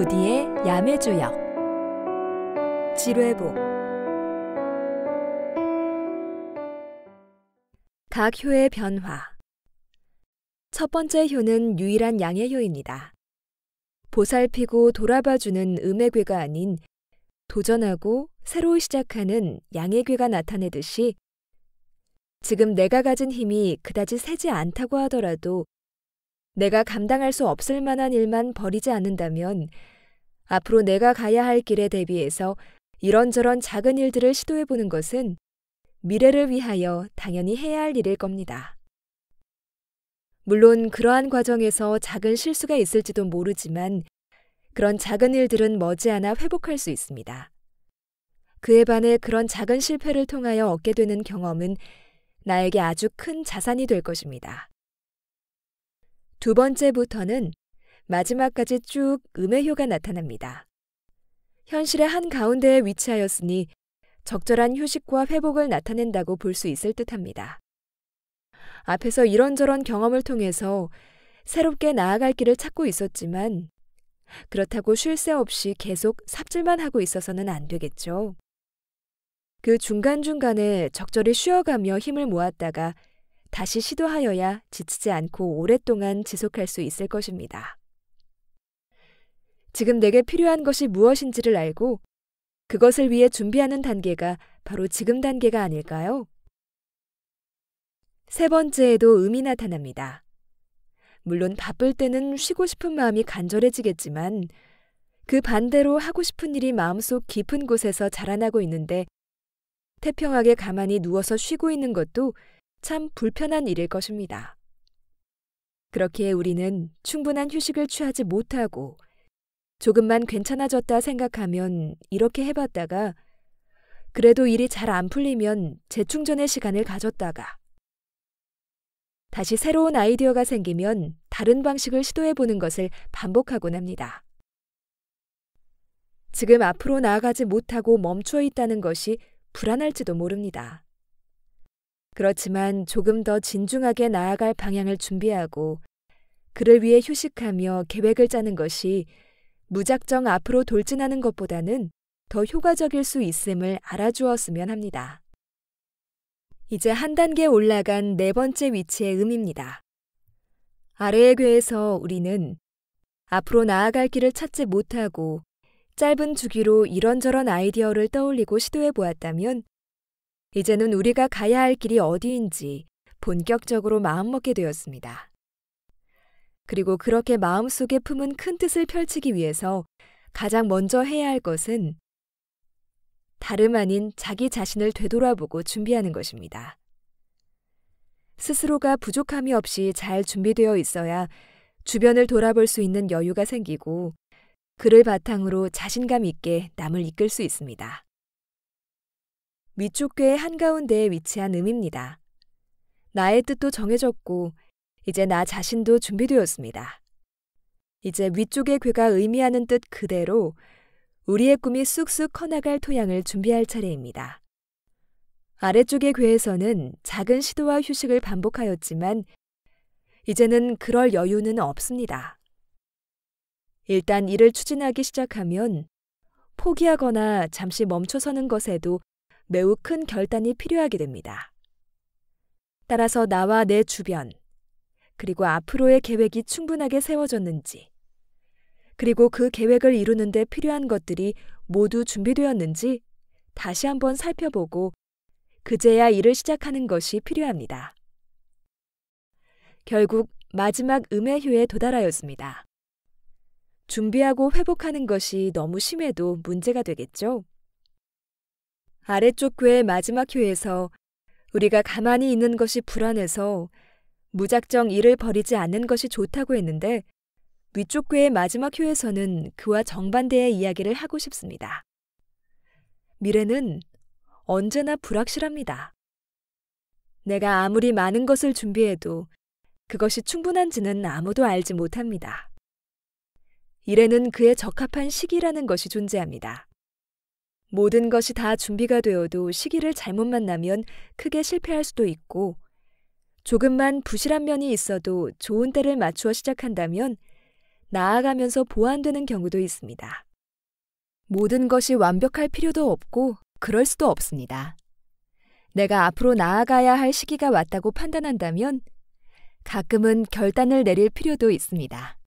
부디의 야매주역 지뢰복 각 효의 변화. 첫 번째 효는 유일한 양의 효입니다. 보살피고 돌아봐주는 음의 괴가 아닌 도전하고 새로 시작하는 양의 괴가 나타내듯이 지금 내가 가진 힘이 그다지 세지 않다고 하더라도 내가 감당할 수 없을 만한 일만 버리지 않는다면 앞으로 내가 가야 할 길에 대비해서 이런저런 작은 일들을 시도해보는 것은 미래를 위하여 당연히 해야 할 일일 겁니다. 물론 그러한 과정에서 작은 실수가 있을지도 모르지만 그런 작은 일들은 머지않아 회복할 수 있습니다. 그에 반해 그런 작은 실패를 통하여 얻게 되는 경험은 나에게 아주 큰 자산이 될 것입니다. 두 번째부터는 마지막까지 쭉 음의 효가 나타납니다. 현실의 한가운데에 위치하였으니 적절한 휴식과 회복을 나타낸다고 볼 수 있을 듯합니다. 앞에서 이런저런 경험을 통해서 새롭게 나아갈 길을 찾고 있었지만 그렇다고 쉴 새 없이 계속 삽질만 하고 있어서는 안 되겠죠. 그 중간중간에 적절히 쉬어가며 힘을 모았다가 다시 시도하여야 지치지 않고 오랫동안 지속할 수 있을 것입니다. 지금 내게 필요한 것이 무엇인지를 알고 그것을 위해 준비하는 단계가 바로 지금 단계가 아닐까요? 세 번째에도 음이 나타납니다. 물론 바쁠 때는 쉬고 싶은 마음이 간절해지겠지만 그 반대로 하고 싶은 일이 마음속 깊은 곳에서 자라나고 있는데 태평하게 가만히 누워서 쉬고 있는 것도 참 불편한 일일 것입니다. 그렇기에 우리는 충분한 휴식을 취하지 못하고 조금만 괜찮아졌다 생각하면 이렇게 해봤다가 그래도 일이 잘 안 풀리면 재충전의 시간을 가졌다가 다시 새로운 아이디어가 생기면 다른 방식을 시도해보는 것을 반복하곤 합니다. 지금 앞으로 나아가지 못하고 멈춰 있다는 것이 불안할지도 모릅니다. 그렇지만 조금 더 진중하게 나아갈 방향을 준비하고 그를 위해 휴식하며 계획을 짜는 것이 무작정 앞으로 돌진하는 것보다는 더 효과적일 수 있음을 알아주었으면 합니다. 이제 한 단계 올라간 네 번째 위치의 음입니다. 아래의 괴에서 우리는 앞으로 나아갈 길을 찾지 못하고 짧은 주기로 이런저런 아이디어를 떠올리고 시도해 보았다면 이제는 우리가 가야 할 길이 어디인지 본격적으로 마음먹게 되었습니다. 그리고 그렇게 마음속에 품은 큰 뜻을 펼치기 위해서 가장 먼저 해야 할 것은 다름 아닌 자기 자신을 되돌아보고 준비하는 것입니다. 스스로가 부족함이 없이 잘 준비되어 있어야 주변을 돌아볼 수 있는 여유가 생기고 그를 바탕으로 자신감 있게 남을 이끌 수 있습니다. 위쪽 괴의 한가운데에 위치한 음입니다. 나의 뜻도 정해졌고 이제 나 자신도 준비되었습니다. 이제 위쪽의 괴가 의미하는 뜻 그대로 우리의 꿈이 쑥쑥 커나갈 토양을 준비할 차례입니다. 아래쪽의 괴에서는 작은 시도와 휴식을 반복하였지만 이제는 그럴 여유는 없습니다. 일단 일을 추진하기 시작하면 포기하거나 잠시 멈춰서는 것에도 매우 큰 결단이 필요하게 됩니다. 따라서 나와 내 주변, 그리고 앞으로의 계획이 충분하게 세워졌는지, 그리고 그 계획을 이루는 데 필요한 것들이 모두 준비되었는지 다시 한번 살펴보고 그제야 일을 시작하는 것이 필요합니다. 결국 마지막 음의 효에 도달하였습니다. 준비하고 회복하는 것이 너무 심해도 문제가 되겠죠? 아래쪽 괴의 마지막 효에서 우리가 가만히 있는 것이 불안해서 무작정 일을 벌이지 않는 것이 좋다고 했는데 위쪽 괴의 마지막 효에서는 그와 정반대의 이야기를 하고 싶습니다. 미래는 언제나 불확실합니다. 내가 아무리 많은 것을 준비해도 그것이 충분한지는 아무도 알지 못합니다. 일에는 그에 적합한 시기라는 것이 존재합니다. 모든 것이 다 준비가 되어도 시기를 잘못 만나면 크게 실패할 수도 있고 조금만 부실한 면이 있어도 좋은 때를 맞추어 시작한다면 나아가면서 보완되는 경우도 있습니다. 모든 것이 완벽할 필요도 없고 그럴 수도 없습니다. 내가 앞으로 나아가야 할 시기가 왔다고 판단한다면 가끔은 결단을 내릴 필요도 있습니다.